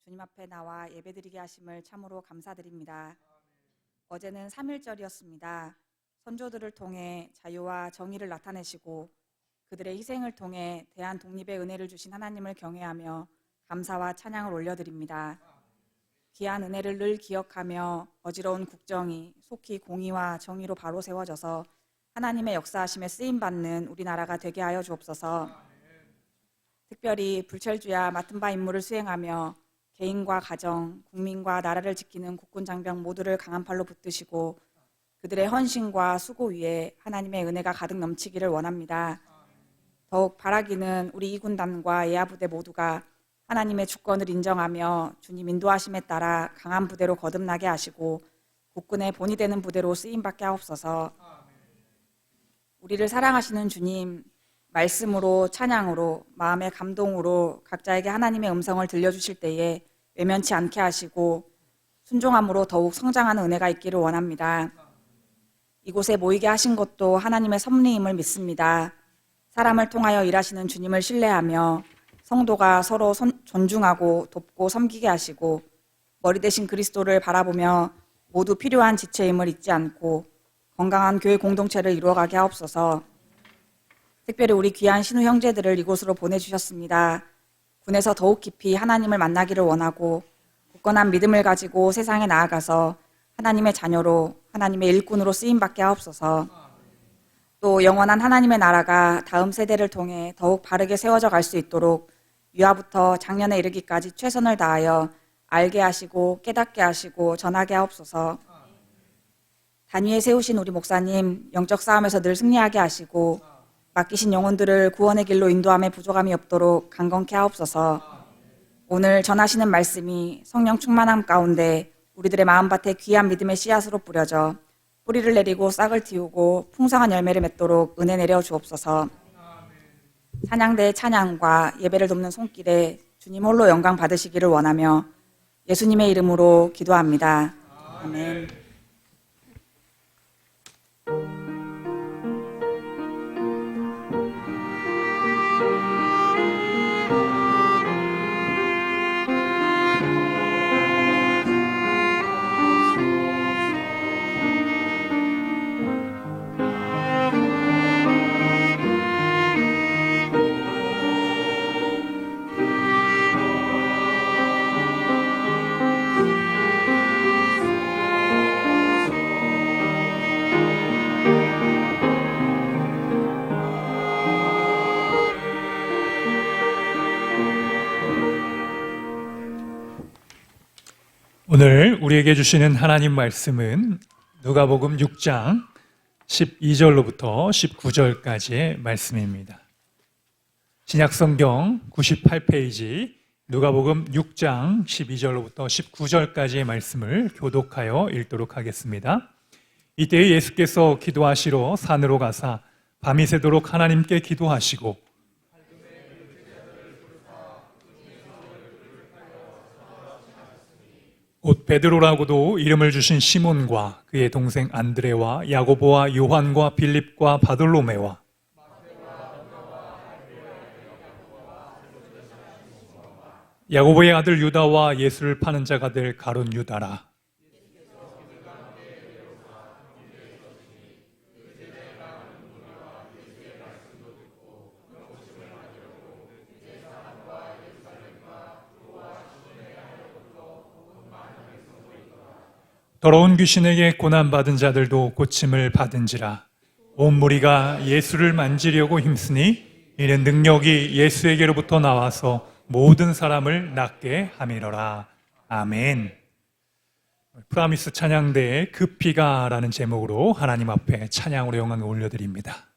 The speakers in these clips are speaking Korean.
주님 앞에 나와 예배드리게 하심을 참으로 감사드립니다. 어제는 3.1절이었습니다. 선조들을 통해 자유와 정의를 나타내시고 그들의 희생을 통해 대한 독립의 은혜를 주신 하나님을 경외하며 감사와 찬양을 올려드립니다. 귀한 은혜를 늘 기억하며 어지러운 국정이 속히 공의와 정의로 바로 세워져서 하나님의 역사하심에 쓰임받는 우리나라가 되게 하여 주옵소서. 특별히 불철주야 맡은 바 임무를 수행하며 개인과 가정, 국민과 나라를 지키는 국군 장병 모두를 강한 팔로 붙드시고 그들의 헌신과 수고 위에 하나님의 은혜가 가득 넘치기를 원합니다. 더욱 바라기는 우리 이 군단과 예하부대 모두가 하나님의 주권을 인정하며 주님 인도하심에 따라 강한 부대로 거듭나게 하시고 국군의 본이 되는 부대로 쓰임받게 하옵소서. 우리를 사랑하시는 주님, 말씀으로 찬양으로 마음의 감동으로 각자에게 하나님의 음성을 들려주실 때에 외면치 않게 하시고 순종함으로 더욱 성장하는 은혜가 있기를 원합니다. 이곳에 모이게 하신 것도 하나님의 섭리임을 믿습니다. 사람을 통하여 일하시는 주님을 신뢰하며 성도가 서로 존중하고 돕고 섬기게 하시고 머리 대신 그리스도를 바라보며 모두 필요한 지체임을 잊지 않고 건강한 교회 공동체를 이루어가게 하옵소서. 특별히 우리 귀한 신우 형제들을 이곳으로 보내주셨습니다. 군에서 더욱 깊이 하나님을 만나기를 원하고 굳건한 믿음을 가지고 세상에 나아가서 하나님의 자녀로 하나님의 일꾼으로 쓰임받게 하옵소서. 또 영원한 하나님의 나라가 다음 세대를 통해 더욱 바르게 세워져 갈 수 있도록 유아부터 장년에 이르기까지 최선을 다하여 알게 하시고 깨닫게 하시고 전하게 하옵소서. 단위에 세우신 우리 목사님 영적 싸움에서 늘 승리하게 하시고 맡기신 영혼들을 구원의 길로 인도함에 부족함이 없도록 강건케 하옵소서. 오늘 전하시는 말씀이 성령 충만함 가운데 우리들의 마음밭에 귀한 믿음의 씨앗으로 뿌려져 뿌리를 내리고 싹을 틔우고 풍성한 열매를 맺도록 은혜 내려 주옵소서. 찬양대의 찬양과 예배를 돕는 손길에 주님 홀로 영광 받으시기를 원하며 예수님의 이름으로 기도합니다. 아멘. 오늘 우리에게 주시는 하나님 말씀은 누가복음 6장 12절로부터 19절까지의 말씀입니다. 신약성경 98페이지 누가복음 6장 12절로부터 19절까지의 말씀을 교독하여 읽도록 하겠습니다. 이때 예수께서 기도하시러 산으로 가사 밤이 새도록 하나님께 기도하시고 곧 베드로라고도 이름을 주신 시몬과 그의 동생 안드레와 야고보와 요한과 빌립과 바돌로메와 야고보의 아들 유다와 예수를 파는 자가 될 가룟 유다라. 더러운 귀신에게 고난받은 자들도 고침을 받은지라. 온 무리가 예수를 만지려고 힘쓰니 이는 능력이 예수에게로부터 나와서 모든 사람을 낫게 함이러라. 아멘. 프라미스 찬양대의 그 피가라는 제목으로 하나님 앞에 찬양으로 영광을 올려드립니다.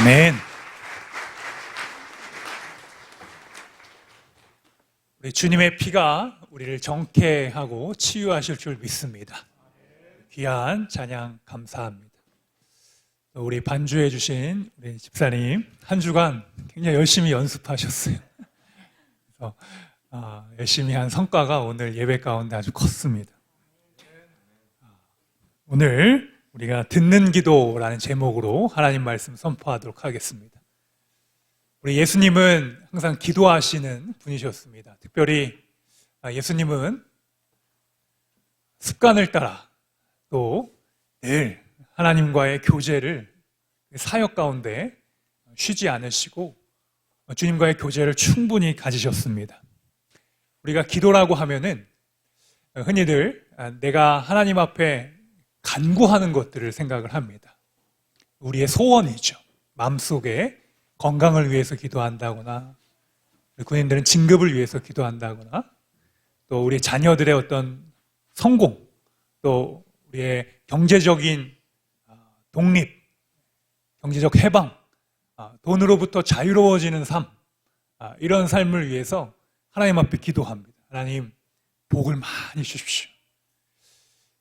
아멘. 우리 주님의 피가 우리를 정케하고 치유하실 줄 믿습니다. 귀한 찬양 감사합니다. 우리 반주해 주신 우리 집사님 한 주간 굉장히 열심히 연습하셨어요. 그래서 열심히 한 성과가 오늘 예배 가운데 아주 컸습니다. 오늘 우리가 듣는 기도라는 제목으로 하나님 말씀 선포하도록 하겠습니다. 우리 예수님은 항상 기도하시는 분이셨습니다. 특별히 예수님은 습관을 따라 또 늘 하나님과의 교제를 사역 가운데 쉬지 않으시고 주님과의 교제를 충분히 가지셨습니다. 우리가 기도라고 하면은 흔히들 내가 하나님 앞에 간구하는 것들을 생각을 합니다. 우리의 소원이죠. 마음속에 건강을 위해서 기도한다거나, 군인들은 진급을 위해서 기도한다거나, 또 우리 자녀들의 어떤 성공, 또 우리의 경제적인 독립, 경제적 해방, 돈으로부터 자유로워지는 삶, 이런 삶을 위해서 하나님 앞에 기도합니다. 하나님, 복을 많이 주십시오.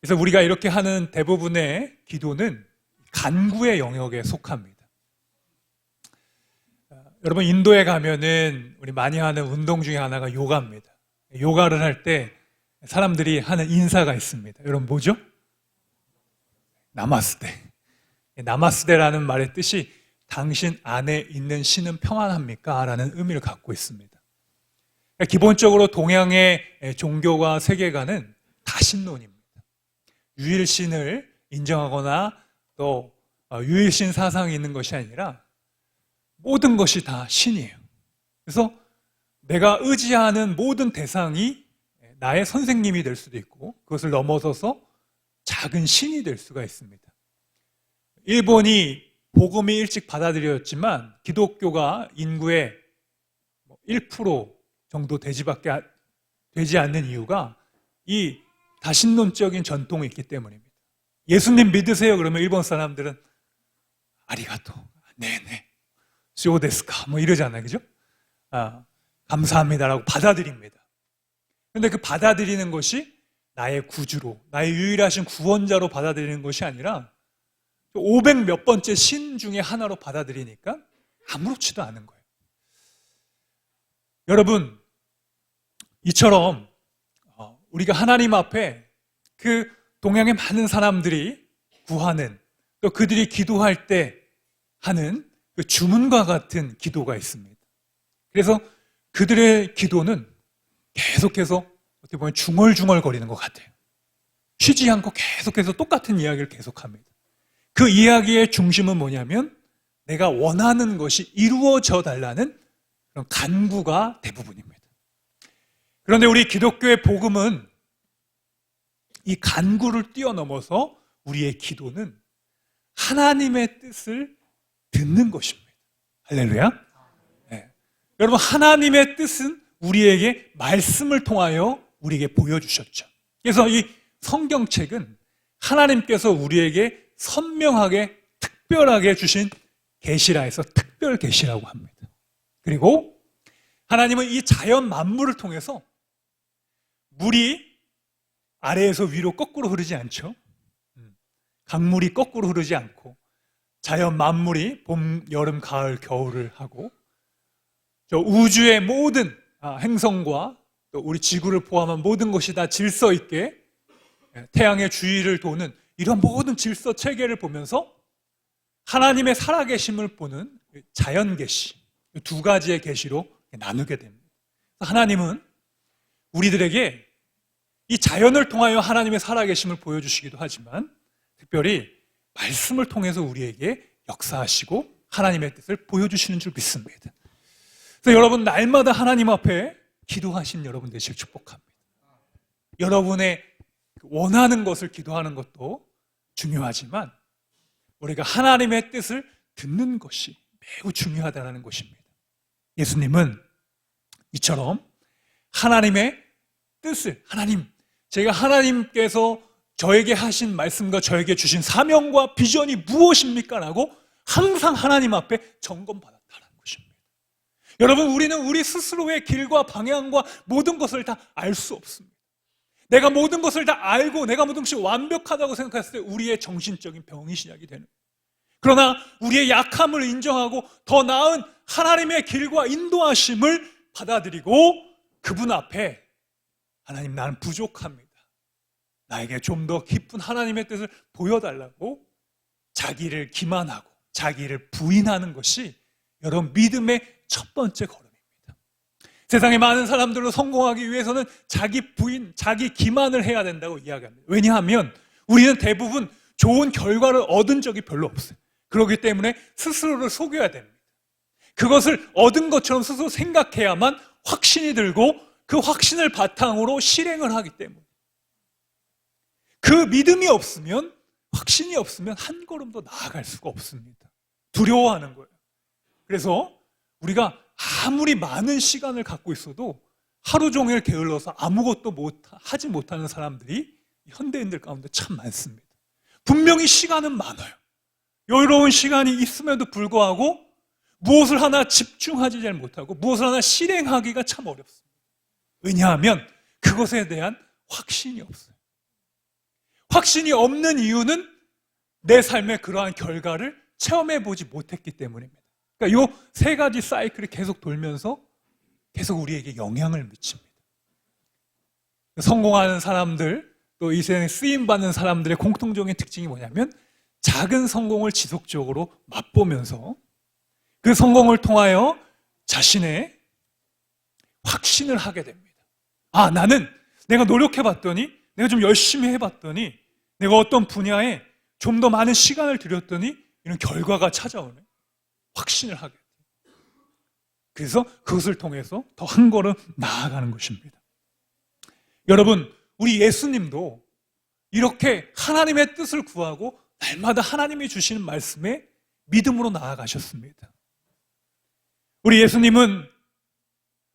그래서 우리가 이렇게 하는 대부분의 기도는 간구의 영역에 속합니다. 여러분, 인도에 가면은 우리 많이 하는 운동 중에 하나가 요가입니다. 요가를 할 때 사람들이 하는 인사가 있습니다. 여러분 뭐죠? 나마스테. 나마스테라는 말의 뜻이 당신 안에 있는 신은 평안합니까? 라는 의미를 갖고 있습니다. 기본적으로 동양의 종교와 세계관은 다신론입니다. 유일신을 인정하거나 또 유일신 사상이 있는 것이 아니라 모든 것이 다 신이에요. 그래서 내가 의지하는 모든 대상이 나의 선생님이 될 수도 있고 그것을 넘어서서 작은 신이 될 수가 있습니다. 일본이 복음이 일찍 받아들여졌지만 기독교가 인구의 1% 정도 되지 않는 이유가 이 다신론적인 전통이 있기 때문입니다. 예수님 믿으세요? 그러면 일본 사람들은 아리가또, 네네, 쇼데스카 뭐 이러잖아요. 그죠? 감사합니다라고 받아들입니다. 그런데 그 받아들이는 것이 나의 구주로, 나의 유일하신 구원자로 받아들이는 것이 아니라 500 몇 번째 신 중에 하나로 받아들이니까 아무렇지도 않은 거예요. 여러분, 이처럼 우리가 하나님 앞에 그 동양의 많은 사람들이 구하는, 또 그들이 기도할 때 하는 그 주문과 같은 기도가 있습니다. 그래서 그들의 기도는 계속해서 어떻게 보면 중얼중얼거리는 것 같아요. 쉬지 않고 계속해서 똑같은 이야기를 계속합니다. 그 이야기의 중심은 뭐냐면 내가 원하는 것이 이루어져 달라는 그런 간구가 대부분입니다. 그런데 우리 기독교의 복음은 이 간구를 뛰어넘어서 우리의 기도는 하나님의 뜻을 듣는 것입니다. 할렐루야. 네. 여러분, 하나님의 뜻은 우리에게 말씀을 통하여 우리에게 보여주셨죠. 그래서 이 성경책은 하나님께서 우리에게 선명하게 특별하게 주신 계시라 해서 특별 계시라고 합니다. 그리고 하나님은 이 자연 만물을 통해서 물이 아래에서 위로 거꾸로 흐르지 않죠. 강물이 거꾸로 흐르지 않고 자연 만물이 봄, 여름, 가을, 겨울을 하고 저 우주의 모든 행성과 또 우리 지구를 포함한 모든 것이 다 질서 있게 태양의 주위를 도는 이런 모든 질서 체계를 보면서 하나님의 살아계심을 보는 자연 계시, 두 가지의 계시로 나누게 됩니다. 하나님은 우리들에게 이 자연을 통하여 하나님의 살아계심을 보여주시기도 하지만 특별히 말씀을 통해서 우리에게 역사하시고 하나님의 뜻을 보여주시는 줄 믿습니다. 그래서 여러분, 날마다 하나님 앞에 기도하신 여러분 되시길 축복합니다. 여러분의 원하는 것을 기도하는 것도 중요하지만 우리가 하나님의 뜻을 듣는 것이 매우 중요하다는 것입니다. 예수님은 이처럼 하나님의 뜻을, 하나님, 제가 하나님께서 저에게 하신 말씀과 저에게 주신 사명과 비전이 무엇입니까? 라고 항상 하나님 앞에 점검받았다는 것입니다. 여러분, 우리는 우리 스스로의 길과 방향과 모든 것을 다 알 수 없습니다. 내가 모든 것을 다 알고 내가 모든 것이 완벽하다고 생각했을 때 우리의 정신적인 병이 시작이 되는 거예요. 그러나 우리의 약함을 인정하고 더 나은 하나님의 길과 인도하심을 받아들이고 그분 앞에 하나님, 나는 부족합니다. 나에게 좀 더 깊은 하나님의 뜻을 보여달라고 자기를 기만하고 자기를 부인하는 것이 여러분 믿음의 첫 번째 걸음입니다. 세상의 많은 사람들로 성공하기 위해서는 자기 부인, 자기 기만을 해야 된다고 이야기합니다. 왜냐하면 우리는 대부분 좋은 결과를 얻은 적이 별로 없어요. 그렇기 때문에 스스로를 속여야 됩니다. 그것을 얻은 것처럼 스스로 생각해야만 확신이 들고 그 확신을 바탕으로 실행을 하기 때문에 그 믿음이 없으면, 확신이 없으면 한 걸음도 나아갈 수가 없습니다. 두려워하는 거예요. 그래서 우리가 아무리 많은 시간을 갖고 있어도 하루 종일 게을러서 아무것도 하지 못하는 사람들이 현대인들 가운데 참 많습니다. 분명히 시간은 많아요. 여유로운 시간이 있음에도 불구하고 무엇을 하나 집중하지 잘 못하고 무엇을 하나 실행하기가 참 어렵습니다. 왜냐하면 그것에 대한 확신이 없어요. 확신이 없는 이유는 내 삶의 그러한 결과를 체험해 보지 못했기 때문입니다. 그러니까 이 세 가지 사이클이 계속 돌면서 계속 우리에게 영향을 미칩니다. 성공하는 사람들, 또 이 세상에 쓰임받는 사람들의 공통적인 특징이 뭐냐면 작은 성공을 지속적으로 맛보면서 그 성공을 통하여 자신의 확신을 하게 됩니다. 아, 나는 내가 노력해봤더니, 내가 좀 열심히 해봤더니, 내가 어떤 분야에 좀 더 많은 시간을 들였더니 이런 결과가 찾아오네. 확신을 하게 돼요. 그래서 그것을 통해서 더 한 걸음 나아가는 것입니다. 여러분, 우리 예수님도 이렇게 하나님의 뜻을 구하고 날마다 하나님이 주시는 말씀에 믿음으로 나아가셨습니다. 우리 예수님은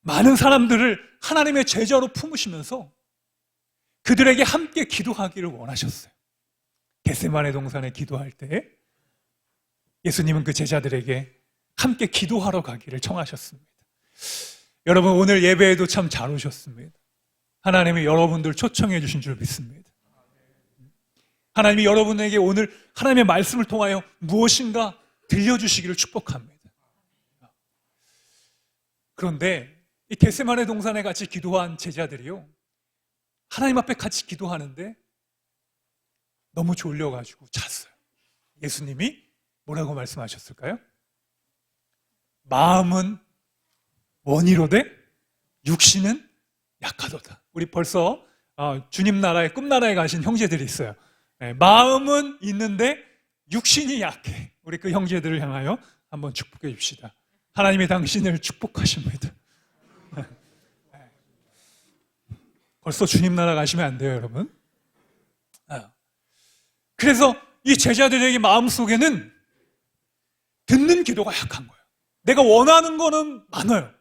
많은 사람들을 하나님의 제자로 품으시면서 그들에게 함께 기도하기를 원하셨어요. 겟세마네 동산에 기도할 때 예수님은 그 제자들에게 함께 기도하러 가기를 청하셨습니다. 여러분, 오늘 예배에도 참 잘 오셨습니다. 하나님이 여러분들 초청해 주신 줄 믿습니다. 하나님이 여러분에게 오늘 하나님의 말씀을 통하여 무엇인가 들려주시기를 축복합니다. 그런데 이 겟세마네 동산에 같이 기도한 제자들이요, 하나님 앞에 같이 기도하는데 너무 졸려가지고 잤어요. 예수님이 뭐라고 말씀하셨을까요? 마음은 원이로되 육신은 약하도다. 우리 벌써 주님 나라의 꿈나라에 가신 형제들이 있어요. 네, 마음은 있는데 육신이 약해. 우리 그 형제들을 향하여 한번 축복해 줍시다. 하나님이 당신을 축복하십니다. 벌써 주님 나라 가시면 안 돼요, 여러분. 그래서 이 제자들에게 마음속에는 듣는 기도가 약한 거예요. 내가 원하는 거는 많아요.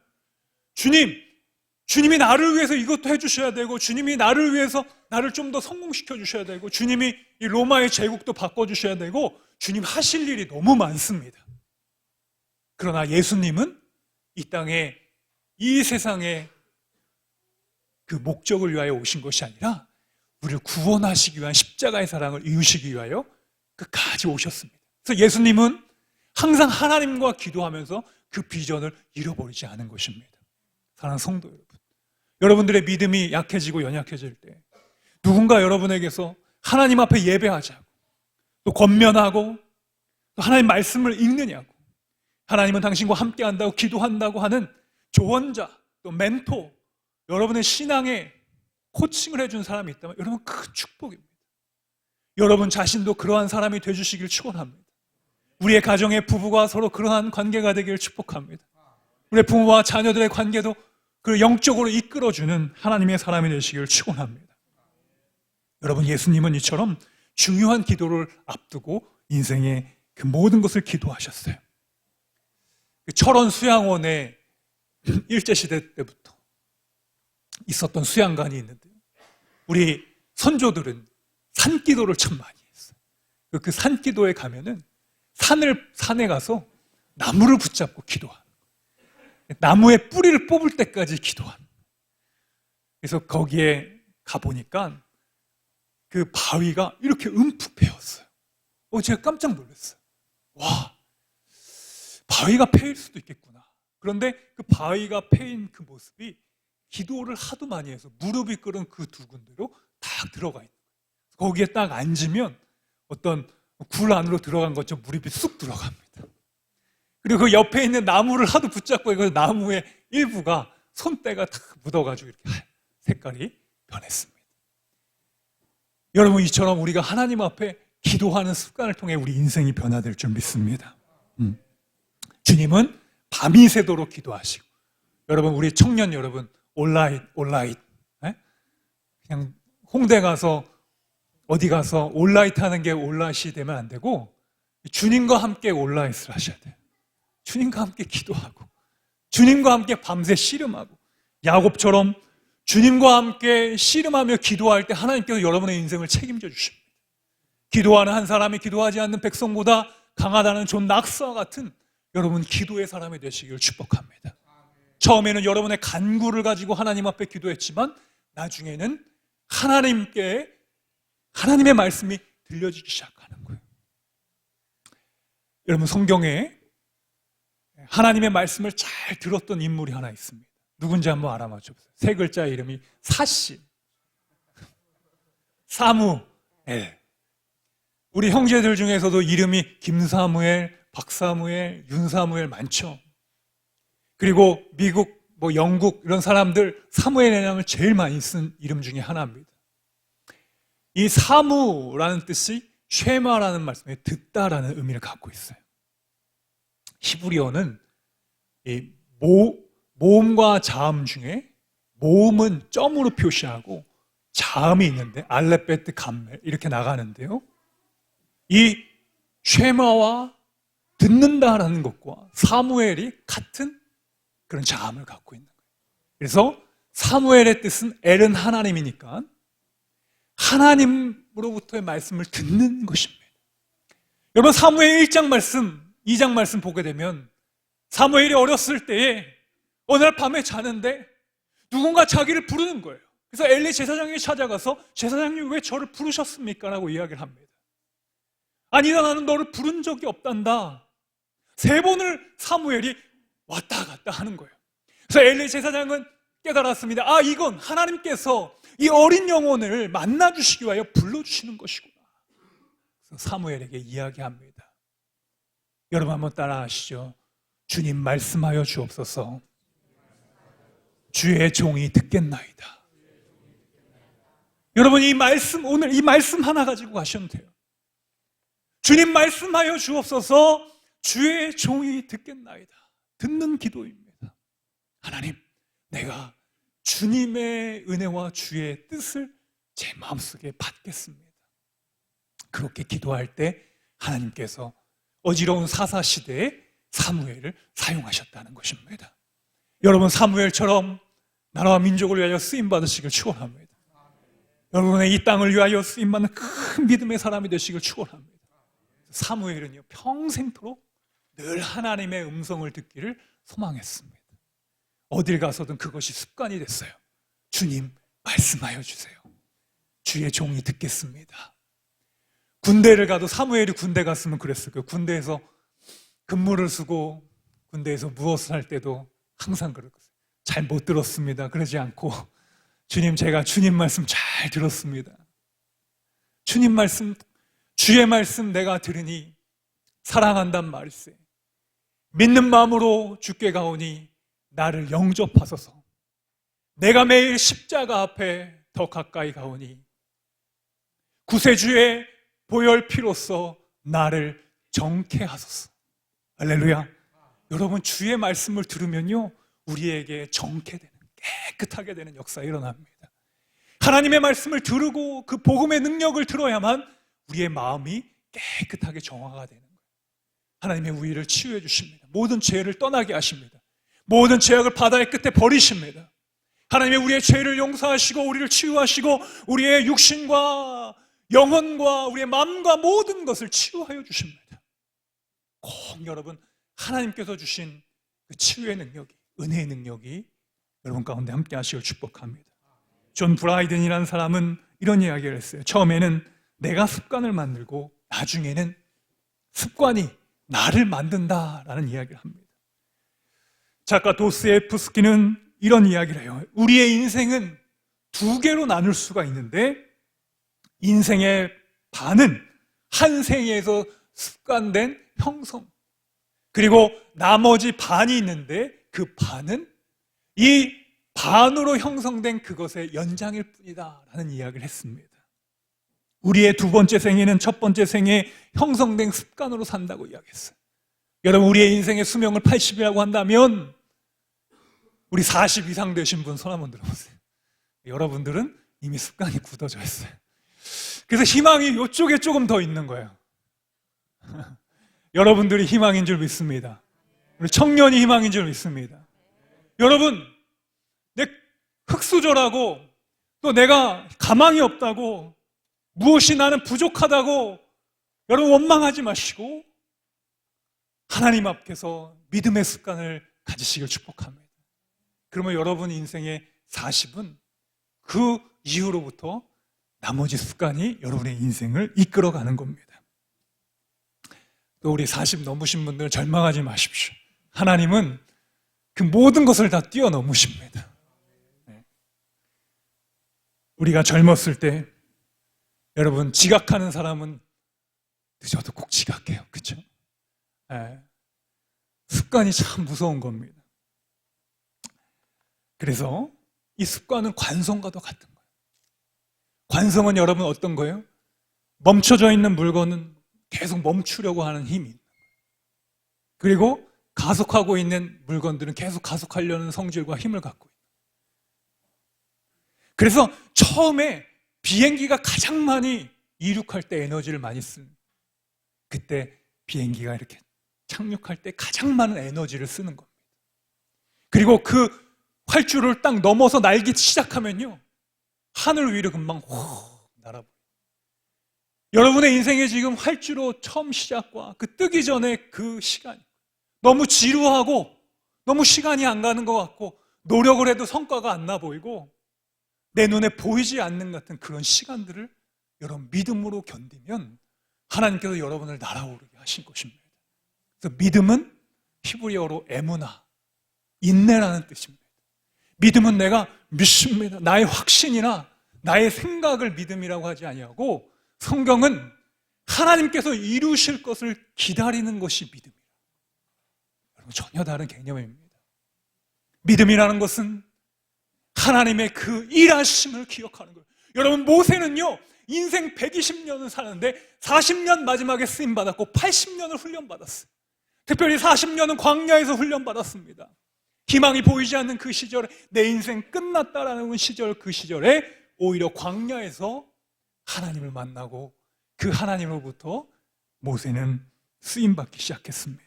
주님이 나를 위해서 이것도 해주셔야 되고, 주님이 나를 위해서 나를 좀 더 성공시켜 주셔야 되고, 주님이 이 로마의 제국도 바꿔주셔야 되고, 주님 하실 일이 너무 많습니다. 그러나 예수님은 이 땅에, 이 세상에 그 목적을 위하여 오신 것이 아니라 우리를 구원하시기 위한 십자가의 사랑을 이루시기 위하여 끝까지 오셨습니다. 그래서 예수님은 항상 하나님과 기도하면서 그 비전을 잃어버리지 않은 것입니다. 사랑하는 성도 여러분, 여러분들의 믿음이 약해지고 연약해질 때 누군가 여러분에게서 하나님 앞에 예배하자고, 또 권면하고, 또 하나님 말씀을 읽느냐고, 하나님은 당신과 함께한다고 기도한다고 하는 조언자, 또 멘토, 여러분의 신앙에 코칭을 해준 사람이 있다면 여러분 큰 축복입니다. 여러분 자신도 그러한 사람이 되주시길 축원합니다. 우리의 가정의 부부가 서로 그러한 관계가 되기를 축복합니다. 우리의 부모와 자녀들의 관계도 그 영적으로 이끌어주는 하나님의 사람이 되시기를 축원합니다. 여러분, 예수님은 이처럼 중요한 기도를 앞두고 인생의 그 모든 것을 기도하셨어요. 그 철원 수양원에 일제시대 때부터 있었던 수양관이 있는데요, 우리 선조들은 산기도를 참 많이 했어요. 그 산기도에 가면은 산에 가서 나무를 붙잡고 기도한, 나무의 뿌리를 뽑을 때까지 기도한. 그래서 거기에 가보니까 그 바위가 이렇게 움푹 패였어요. 제가 깜짝 놀랐어요. 와, 바위가 패일 수도 있겠구나. 그런데 그 바위가 패인 그 모습이 기도를 하도 많이 해서 무릎이 꿇은 그 두 군데로 딱 들어가 있는 거예요. 거기에 딱 앉으면 어떤 굴 안으로 들어간 것처럼 무릎이 쑥 들어갑니다. 그리고 그 옆에 있는 나무를 하도 붙잡고 그 나무의 일부가 손때가 탁 묻어가지고 이렇게 색깔이 변했습니다. 여러분, 이처럼 우리가 하나님 앞에 기도하는 습관을 통해 우리 인생이 변화될 줄 믿습니다. 주님은 밤이 새도록 기도하시고, 여러분, 우리 청년 여러분, 올라잇 그냥 홍대 가서 어디 가서 올라잇 하는 게 올라잇이 되면 안 되고 주님과 함께 올라잇을 하셔야 돼요. 주님과 함께 기도하고 주님과 함께 밤새 씨름하고, 야곱처럼 주님과 함께 씨름하며 기도할 때 하나님께서 여러분의 인생을 책임져 주십니다. 기도하는 한 사람이 기도하지 않는 백성보다 강하다는 존 낙스와 같은 여러분 기도의 사람이 되시길 축복합니다. 처음에는 여러분의 간구를 가지고 하나님 앞에 기도했지만 나중에는 하나님의 말씀이 들려지기 시작하는 거예요. 여러분, 성경에 하나님의 말씀을 잘 들었던 인물이 하나 있습니다. 누군지 한번 알아맞혀 보세요. 세 글자 이름이 사시, 사무엘. 우리 형제들 중에서도 이름이 김사무엘, 박사무엘, 윤사무엘 많죠. 그리고 미국, 영국 이런 사람들 사무엘이라는 이름을 제일 많이 쓴 이름 중에 하나입니다. 이 사무라는 뜻이 쉐마라는 말씀에 듣다라는 의미를 갖고 있어요. 히브리어는 이 모음과 자음 중에 모음은 점으로 표시하고 자음이 있는데 알레베트 감멜 이렇게 나가는데요. 이 쉐마와 듣는다라는 것과 사무엘이 같은 그런 자음을 갖고 있는 거예요. 그래서 사무엘의 뜻은 엘은 하나님이니까 하나님으로부터의 말씀을 듣는 것입니다. 여러분, 사무엘 1장 말씀, 2장 말씀 보게 되면 사무엘이 어렸을 때에 어느 날 밤에 자는데 누군가 자기를 부르는 거예요. 그래서 엘리 제사장이 찾아가서 제사장님 왜 저를 부르셨습니까? 라고 이야기를 합니다. 아니다, 나는 너를 부른 적이 없단다. 3번을 사무엘이 왔다 갔다 하는 거예요. 그래서 엘리 제사장은 깨달았습니다. 이건 하나님께서 이 어린 영혼을 만나주시기 위하여 불러주시는 것이구나. 그래서 사무엘에게 이야기합니다. 여러분, 한번 따라 하시죠. 주님, 말씀하여 주옵소서. 주의 종이 듣겠나이다. 여러분, 이 말씀, 오늘 이 말씀 하나 가지고 가시면 돼요. 주님, 말씀하여 주옵소서. 주의 종이 듣겠나이다. 듣는 기도입니다. 하나님, 내가 주님의 은혜와 주의 뜻을 제 마음속에 받겠습니다. 그렇게 기도할 때 하나님께서 어지러운 사사시대에 사무엘을 사용하셨다는 것입니다. 여러분, 사무엘처럼 나라와 민족을 위하여 쓰임받으시길 축원합니다. 여러분의 이 땅을 위하여 쓰임받는 큰 믿음의 사람이 되시길 축원합니다. 사무엘은요, 평생토록 늘 하나님의 음성을 듣기를 소망했습니다. 어딜 가서든 그것이 습관이 됐어요. 주님, 말씀하여 주세요. 주의 종이 듣겠습니다. 군대를 가도, 사무엘이 군대 갔으면 그랬을 거예요. 군대에서 근무를 쓰고 군대에서 무엇을 할 때도 항상 그럴 거예요. 잘 못 들었습니다. 그러지 않고, 주님, 제가 주님 말씀 잘 들었습니다. 주님 말씀, 주의 말씀 내가 들으니 사랑한단 말일세. 믿는 마음으로 주께 가오니 나를 영접하소서. 내가 매일 십자가 앞에 더 가까이 가오니 구세주의 보혈 피로써 나를 정케 하소서. 할렐루야. 여러분, 주의 말씀을 들으면요, 우리에게 정케 되는, 깨끗하게 되는 역사가 일어납니다. 하나님의 말씀을 들으고 그 복음의 능력을 들어야만 우리의 마음이 깨끗하게 정화가 되는 거예요. 하나님의 우위를 치유해 주십니다. 모든 죄를 떠나게 하십니다. 모든 죄악을 바다의 끝에 버리십니다. 하나님의 우리의 죄를 용서하시고 우리를 치유하시고 우리의 육신과 영혼과 우리의 마음과 모든 것을 치유하여 주십니다. 꼭 여러분 하나님께서 주신 그 치유의 능력이, 은혜의 능력이 여러분 가운데 함께 하시길 축복합니다. 존 브라이든이라는 사람은 이런 이야기를 했어요. 처음에는 내가 습관을 만들고 나중에는 습관이 나를 만든다라는 이야기를 합니다. 작가 도스토옙스키는 이런 이야기를 해요. 우리의 인생은 두 개로 나눌 수가 있는데 인생의 반은 한 생에서 습관된 형성, 그리고 나머지 반이 있는데 그 반은 이 반으로 형성된 그것의 연장일 뿐이다 라는 이야기를 했습니다. 우리의 두 번째 생에는 첫 번째 생에 형성된 습관으로 산다고 이야기했어요. 여러분, 우리의 인생의 수명을 80이라고 한다면 우리 40 이상 되신 분 손 한번 들어보세요. 여러분들은 이미 습관이 굳어져 있어요. 그래서 희망이 이쪽에 조금 더 있는 거예요. 여러분들이 희망인 줄 믿습니다. 우리 청년이 희망인 줄 믿습니다. 여러분, 내 흙수저라고, 또 내가 가망이 없다고, 무엇이 나는 부족하다고 여러분 원망하지 마시고 하나님 앞에서 믿음의 습관을 가지시길 축복합니다. 그러면 여러분 인생의 40은 그 이후로부터 나머지 습관이 여러분의 인생을 이끌어가는 겁니다. 또 우리 40 넘으신 분들 절망하지 마십시오. 하나님은 그 모든 것을 다 뛰어넘으십니다. 우리가 젊었을 때 여러분 지각하는 사람은 늦어도 꼭 지각해요. 그렇죠? 습관이 참 무서운 겁니다. 그래서 이 습관은 관성과도 같은 거예요. 관성은 여러분 어떤 거예요? 멈춰져 있는 물건은 계속 멈추려고 하는 힘이 있는 거예요. 그리고 가속하고 있는 물건들은 계속 가속하려는 성질과 힘을 갖고 있는 거예요. 그래서 처음에 비행기가 가장 많이 이륙할 때 에너지를 많이 쓰는, 그때 비행기가 이렇게 착륙할 때 가장 많은 에너지를 쓰는 겁니다. 그리고 그 활주를 딱 넘어서 날기 시작하면요, 하늘 위로 금방 확 날아버려요. 여러분의 인생에 지금 활주로 처음 시작과 그 뜨기 전에 그 시간이 너무 지루하고 너무 시간이 안 가는 것 같고 노력을 해도 성과가 안 나 보이고 내 눈에 보이지 않는 같은 그런 시간들을 여러분 믿음으로 견디면 하나님께서 여러분을 날아오르게 하신 것입니다. 그래서 믿음은 히브리어로 에무나, 인내라는 뜻입니다. 믿음은 내가 믿습니다, 나의 확신이나 나의 생각을 믿음이라고 하지 아니하고 성경은 하나님께서 이루실 것을 기다리는 것이 믿음이에요. 여러분, 전혀 다른 개념입니다. 믿음이라는 것은 하나님의 그 일하심을 기억하는 거예요. 여러분, 모세는요 인생 120년을 사는데 40년 마지막에 쓰임받았고 80년을 훈련받았어요. 특별히 40년은 광야에서 훈련받았습니다. 희망이 보이지 않는 그 시절에 내 인생 끝났다라는 시절, 그 시절에 오히려 광야에서 하나님을 만나고 그 하나님으로부터 모세는 쓰임받기 시작했습니다.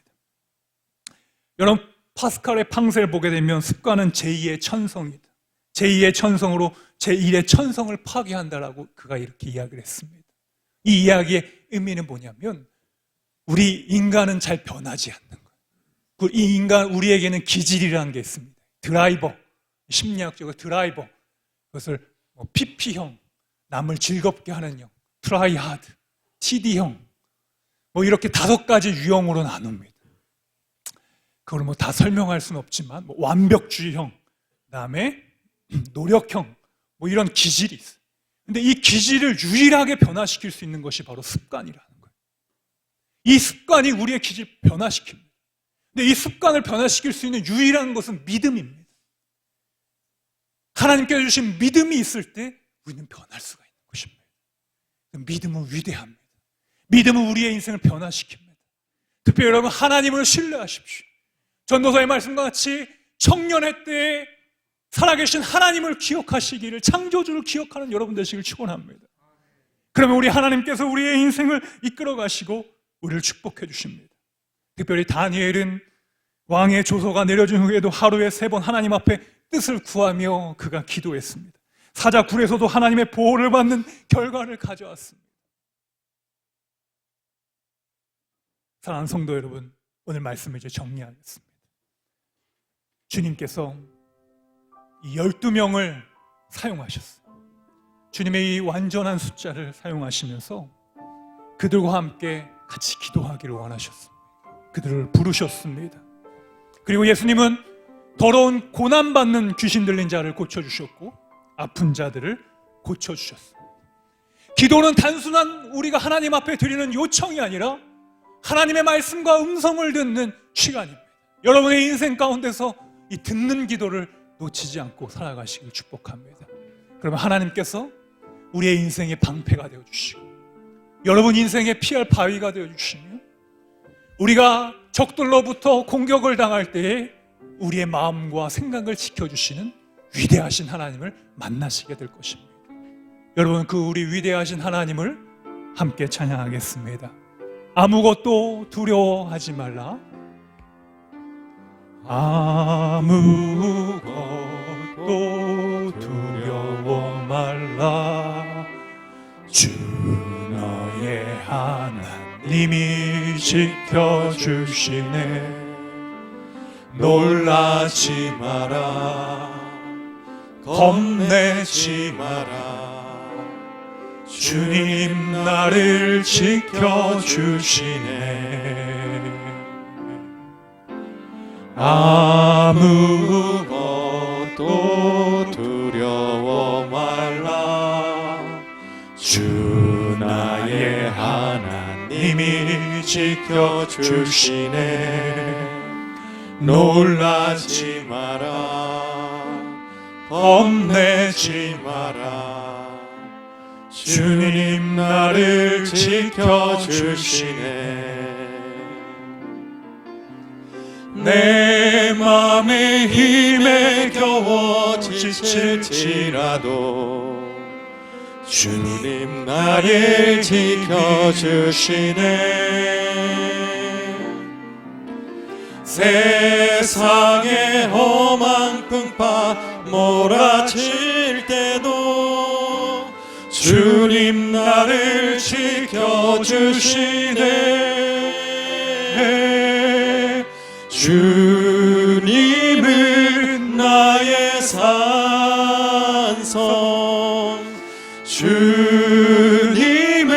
여러분, 파스칼의 팡세를 보게 되면 습관은 제2의 천성이다, 제2의 천성으로 제1의 천성을 파괴한다라고 그가 이렇게 이야기를 했습니다. 이 이야기의 의미는 뭐냐면 우리 인간은 잘 변하지 않는 거예요. 이 인간, 우리에게는 기질이라는 게 있습니다. 드라이버, 심리학적으로 드라이버, 그것을 PP형, 남을 즐겁게 하는 형, 트라이하드, TD형, 이렇게 5가지 유형으로 나눕니다. 그걸 다 설명할 수는 없지만 완벽주의형, 그다음에 노력형, 이런 기질이 있어요. 근데 이 기질을 유일하게 변화시킬 수 있는 것이 바로 습관이라는 거예요. 이 습관이 우리의 기질을 변화시킵니다. 근데 이 습관을 변화시킬 수 있는 유일한 것은 믿음입니다. 하나님께서 주신 믿음이 있을 때 우리는 변할 수가 있는 것입니다. 믿음은 위대합니다. 믿음은 우리의 인생을 변화시킵니다. 특별히 여러분, 하나님을 신뢰하십시오. 전도서의 말씀과 같이 청년의 때에 살아계신 하나님을 기억하시기를, 창조주를 기억하는 여러분 되시길 축원합니다. 그러면 우리 하나님께서 우리의 인생을 이끌어 가시고 우리를 축복해 주십니다. 특별히 다니엘은 왕의 조서가 내려진 후에도 하루에 3번 하나님 앞에 뜻을 구하며 그가 기도했습니다. 사자굴에서도 하나님의 보호를 받는 결과를 가져왔습니다. 사랑하는 성도 여러분, 오늘 말씀을 이제 정리하겠습니다. 주님께서 이 12명을 사용하셨어요. 주님의 이 완전한 숫자를 사용하시면서 그들과 함께 같이 기도하기를 원하셨습니다. 그들을 부르셨습니다. 그리고 예수님은 더러운 고난받는 귀신 들린 자를 고쳐주셨고 아픈 자들을 고쳐주셨습니다. 기도는 단순한 우리가 하나님 앞에 드리는 요청이 아니라 하나님의 말씀과 음성을 듣는 시간입니다. 여러분의 인생 가운데서 이 듣는 기도를 놓치지 않고 살아가시길 축복합니다. 그러면 하나님께서 우리의 인생의 방패가 되어주시고 여러분 인생의 피할 바위가 되어주시며 우리가 적들로부터 공격을 당할 때에 우리의 마음과 생각을 지켜주시는 위대하신 하나님을 만나시게 될 것입니다. 여러분, 그 우리 위대하신 하나님을 함께 찬양하겠습니다. 아무것도 두려워하지 말라. 아무것도 두려워 말라. 주 너의 하나님이 지켜주시네. 놀라지 마라. 겁내지 마라. 주님 나를 지켜주시네. 아무것도 두려워 말라. 주 나의 하나님이 지켜주시네. 놀라지 마라. 겁내지 마라. 주님 나를 지켜주시네. 내 맘의 힘에 겨워 지칠지라도 주님 나를 지켜주시네. 세상의 험한 풍파 몰아칠 때도 주님 나를 지켜주시네. 주님은 나의 산성, 주님은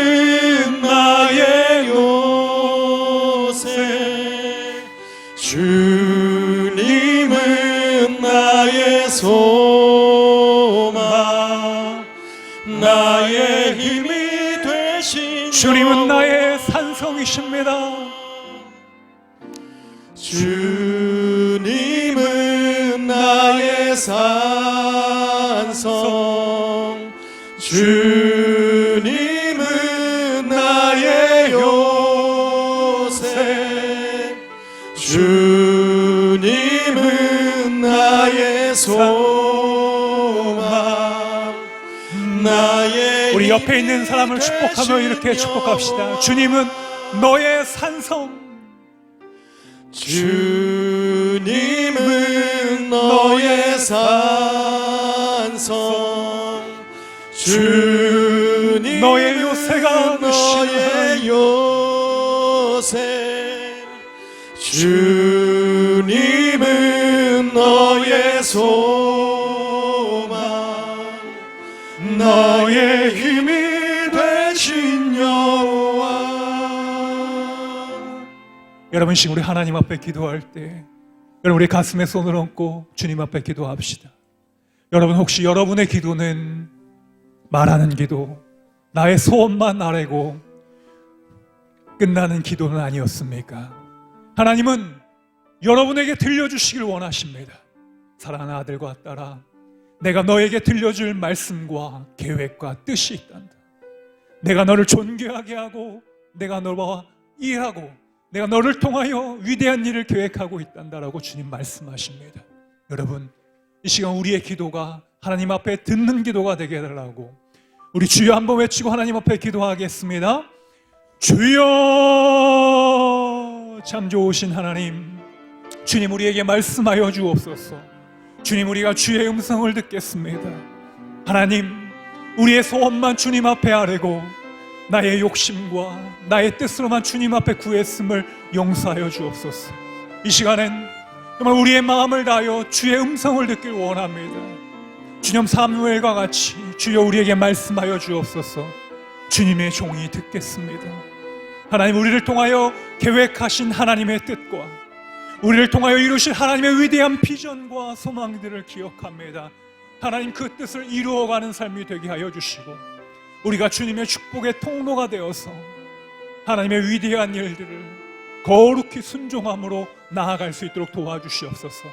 나의 요새, 주님은 나의 소망, 나의 힘이 되신 주님은 나의 산성이십니다. 주님은 나의 산성, 주님은 나의 요새, 주님은 나의 소망, 나의 우리 옆에 있는 사람을 축복하며 이렇게 축복합시다. 주님은 너의 산성, 주님은 너의 산성, 주님 너의 요새가 너의 요새, 주님은 너의 소망, 너의 힘이 되신 여호와. 여러분, 지금 우리 하나님 앞에 기도할 때 여러분 우리 가슴에 손을 얹고 주님 앞에 기도합시다. 여러분, 혹시 여러분의 기도는 말하는 기도, 나의 소원만 아뢰고 끝나는 기도는 아니었습니까? 하나님은 여러분에게 들려주시길 원하십니다. 사랑하는 아들과 딸아, 내가 너에게 들려줄 말씀과 계획과 뜻이 있단다. 내가 너를 존귀하게 하고 내가 너와 일하고 내가 너를 통하여 위대한 일을 계획하고 있단다라고 주님 말씀하십니다. 여러분, 이 시간 우리의 기도가 하나님 앞에 듣는 기도가 되게 해달라고 우리 주여 한번 외치고 하나님 앞에 기도하겠습니다. 주여, 참 좋으신 하나님, 주님 우리에게 말씀하여 주옵소서. 주님, 우리가 주의 음성을 듣겠습니다. 하나님, 우리의 소원만 주님 앞에 아뢰고 나의 욕심과 나의 뜻으로만 주님 앞에 구했음을 용서하여 주옵소서. 이 시간엔 정말 우리의 마음을 다하여 주의 음성을 듣길 원합니다. 주님, 사무엘과 같이 주여 우리에게 말씀하여 주옵소서. 주님의 종이 듣겠습니다. 하나님, 우리를 통하여 계획하신 하나님의 뜻과 우리를 통하여 이루실 하나님의 위대한 비전과 소망들을 기억합니다. 하나님, 그 뜻을 이루어가는 삶이 되게 하여 주시고 우리가 주님의 축복의 통로가 되어서 하나님의 위대한 일들을 거룩히 순종함으로 나아갈 수 있도록 도와주시옵소서.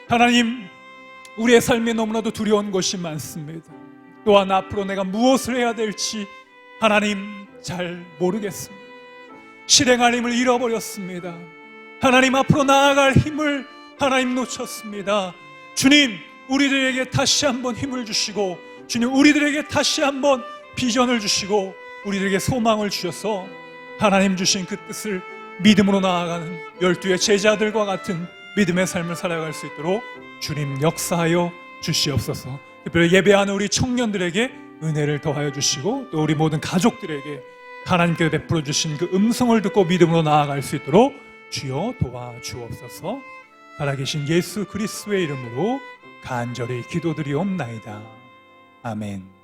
하나님, 우리의 삶에 너무나도 두려운 것이 많습니다. 또한 앞으로 내가 무엇을 해야 될지 하나님 잘 모르겠습니다. 실행할 힘을 잃어버렸습니다. 하나님, 앞으로 나아갈 힘을 하나님 놓쳤습니다. 주님, 우리들에게 다시 한번 힘을 주시고 주님, 우리들에게 다시 한번 비전을 주시고 우리들에게 소망을 주셔서 하나님 주신 그 뜻을 믿음으로 나아가는 12의 제자들과 같은 믿음의 삶을 살아갈 수 있도록 주님 역사하여 주시옵소서. 특별히 예배하는 우리 청년들에게 은혜를 더하여 주시고 또 우리 모든 가족들에게 하나님께서 베풀어 주신 그 음성을 듣고 믿음으로 나아갈 수 있도록 주여 도와주옵소서. 살아계신 예수 그리스도의 이름으로 간절히 기도드리옵나이다. 아멘.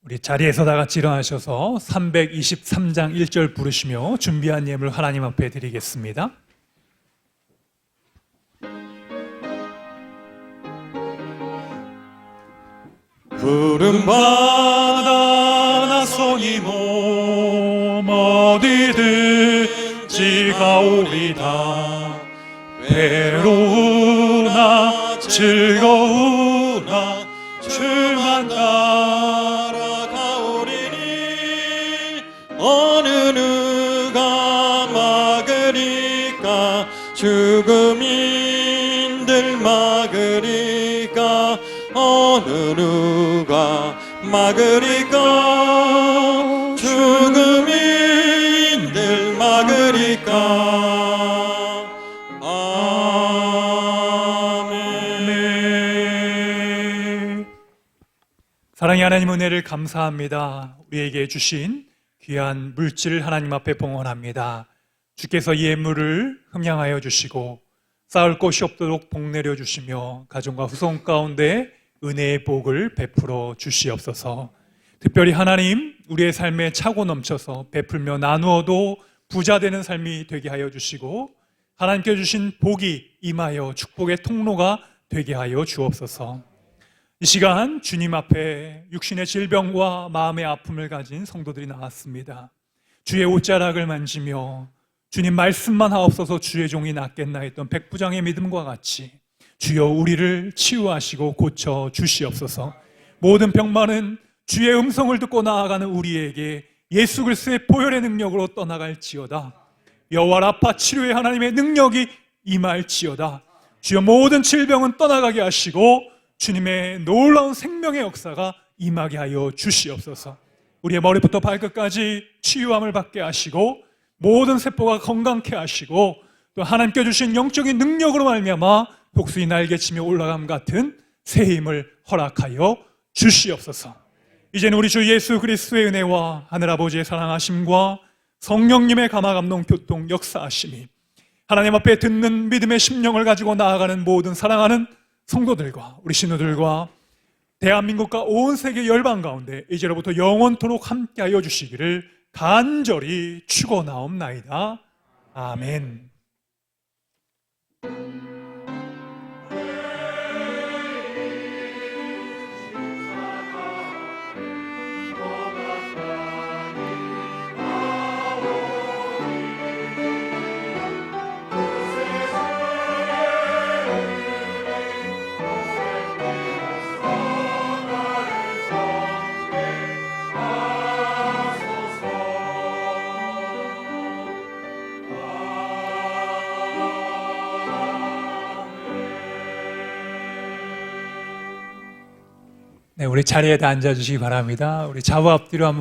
우리 자리에서 다 같이 일어나셔서 323장 1절 부르시며 준비한 예물 하나님 앞에 드리겠습니다. 푸른바다 나성이 몸 어디든지 가오리다. 외로우나 즐거우나 주만 따라가오리니 어느 누가 막으리까. 죽음인들 막으리까. 어느 누가 막으리까. 죽음인들 막으리까. 아멘. 사랑의 하나님, 은혜를 감사합니다. 우리에게 주신 귀한 물질을 하나님 앞에 봉헌합니다. 주께서 이 예물을 흠양하여 주시고 쌓을 곳이 없도록 복 내려 주시며 가정과 후손 가운데 은혜의 복을 베풀어 주시옵소서. 특별히 하나님, 우리의 삶에 차고 넘쳐서 베풀며 나누어도 부자 되는 삶이 되게 하여 주시고 하나님께 주신 복이 임하여 축복의 통로가 되게 하여 주옵소서. 이 시간 주님 앞에 육신의 질병과 마음의 아픔을 가진 성도들이 나왔습니다. 주의 옷자락을 만지며 주님 말씀만 하옵소서 주의 종이 낫겠나 했던 백부장의 믿음과 같이 주여 우리를 치유하시고 고쳐 주시옵소서. 모든 병만은 주의 음성을 듣고 나아가는 우리에게 예수 그리스도의 보혈의 능력으로 떠나갈지어다. 여호와 라파 치료의 하나님의 능력이 임할지어다. 주여 모든 질병은 떠나가게 하시고 주님의 놀라운 생명의 역사가 임하게 하여 주시옵소서. 우리의 머리부터 발끝까지 치유함을 받게 하시고 모든 세포가 건강케 하시고 또 하나님께 주신 영적인 능력으로 말미암아 독수리 날개치며 올라감 같은 새 힘을 허락하여 주시옵소서. 이제는 우리 주 예수 그리스도의 은혜와 하늘아버지의 사랑하심과 성령님의 감화감동 교통 역사하심이 하나님 앞에 듣는 믿음의 심령을 가지고 나아가는 모든 사랑하는 성도들과 우리 신우들과 대한민국과 온 세계 열방 가운데 이제로부터 영원토록 함께하여 주시기를 간절히 축원하옵나이다. 아멘. 네, 우리 자리에 다 앉아주시기 바랍니다. 우리 좌우 앞뒤로 한번